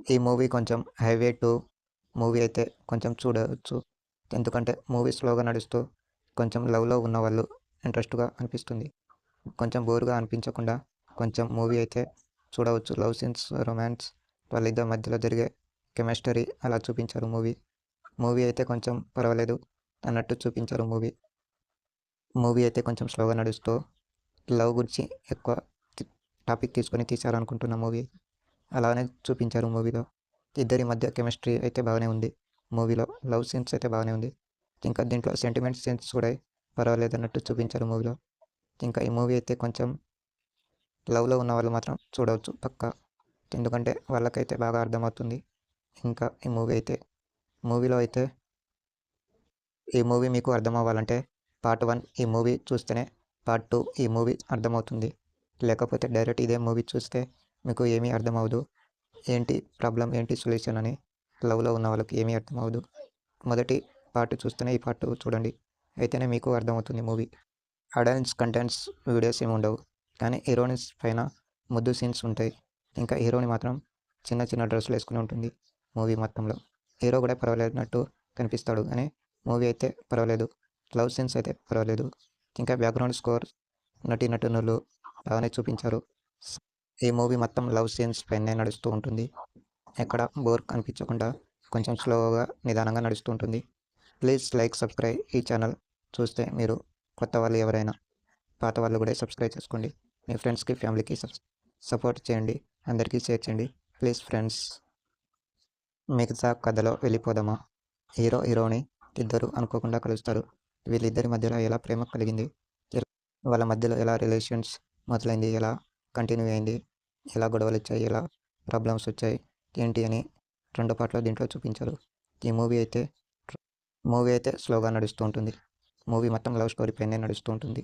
ఈ మూవీ కొంచెం highway to movie అయితే కొంచెం చూడవచ్చు. ఎందుకంటే మూవీ స్లోగా నడుస్తూ కొంచెం లవ్‌లో ఉన్నవాళ్ళు ఇంట్రెస్ట్‌గా అనిపిస్తుంది. కొంచెం బోర్‌గా అనిపించకుండా కొంచెం మూవీ అయితే చూడవచ్చు. లవ్ సీన్స్, రొమాన్స్, వాళ్ళిద్దరి మధ్యలో జరిగే కెమిస్ట్రీ అలా చూపించారు మూవీ. మూవీ అయితే కొంచెం పర్వాలేదు అన్నట్టు చూపించారు మూవీ. మూవీ అయితే కొంచెం స్లోగా నడుస్తూ లవ్ గురించి ఎక్కువ తి టాపిక్ తీసుకొని తీశారనుకుంటున్న మూవీ. అలానే చూపించారు మూవీలో. ఇద్దరి మధ్య కెమిస్ట్రీ అయితే బాగానే ఉంది మూవీలో. లవ్ సీన్స్ అయితే బాగానే ఉంది. ఇంకా దీంట్లో సెంటిమెంట్ సీన్స్ కూడా పర్వాలేదన్నట్టు చూపించారు మూవీలో. ఇంకా ఈ మూవీ అయితే కొంచెం లవ్‌లో ఉన్నవాళ్ళు మాత్రం చూడవచ్చు పక్కా. ఎందుకంటే వాళ్ళకైతే బాగా అర్థమవుతుంది. ఇంకా మూవీలో అయితే ఈ మూవీ మీకు అర్థమవ్వాలంటే పార్ట్ 1 ఈ మూవీ చూస్తేనే పార్ట్ 2 ఈ మూవీ అర్థమవుతుంది. లేకపోతే డైరెక్ట్ ఇదే మూవీ చూస్తే మీకు ఏమీ అర్థమవ్వదు. ఏంటి ప్రాబ్లమ్, ఏంటి సొల్యూషన్ అని లవ్‌లో ఉన్న వాళ్ళకి ఏమీ అర్థమవ్వదు. మొదటి పార్ట్ చూస్తేనే ఈ పార్ట్ 2 చూడండి. అయితేనే మీకు అర్థమవుతుంది మూవీ. అడల్ట్స్ కంటెంట్స్ వీడియోస్ ఏమి ఉండవు. కానీ హీరోయిన్స్ పైన ముద్దు సీన్స్ ఉంటాయి. ఇంకా హీరోయిన్ మాత్రం చిన్న చిన్న డ్రెస్సులు వేసుకొని ఉంటుంది మూవీ మొత్తంలో. హీరో కూడా పర్వాలేనట్టు కనిపిస్తాడు కానీ మూవీ అయితే పర్వాలేదు. లవ్ సీన్స్ అయితే పర్వాలేదు. ఇంకా బ్యాక్గ్రౌండ్ స్కోర్, నటీనటునులు బాగానే చూపించారు. ఈ మూవీ మొత్తం లవ్ సీన్స్ పైనే నడుస్తూ ఉంటుంది. ఎక్కడ బోర్ అనిపించకుండా కొంచెం స్లోగా, నిదానంగా నడుస్తూ ఉంటుంది. ప్లీజ్ లైక్, సబ్స్క్రైబ్ ఈ ఛానల్. చూస్తే మీరు కొత్త వాళ్ళు ఎవరైనా, పాత వాళ్ళు కూడా సబ్స్క్రైబ్ చేసుకోండి. మీ ఫ్రెండ్స్కి, ఫ్యామిలీకి సపోర్ట్ చేయండి. అందరికీ షేర్ చేయండి ప్లీజ్ ఫ్రెండ్స్. మిగతా కథలో వెళ్ళిపోదామా? హీరో, హీరోయిన్ ఇద్దరు అనుకోకుండా కలుస్తారు. వీళ్ళిద్దరి మధ్యలో ఎలా ప్రేమ కలిగింది, వాళ్ళ మధ్యలో ఎలా రిలేషన్స్ మొదలైంది, ఎలా కంటిన్యూ అయింది, ఎలా గొడవలు వచ్చాయి, ఎలా ప్రాబ్లమ్స్ వచ్చాయి, ఏంటి అని రెండో పార్ట్లో దీంట్లో చూపించారు. ఈ మూవీ అయితే స్లోగా నడుస్తూ ఉంటుంది. మూవీ మొత్తం లవ్ స్టోరీ పైనే నడుస్తూ ఉంటుంది.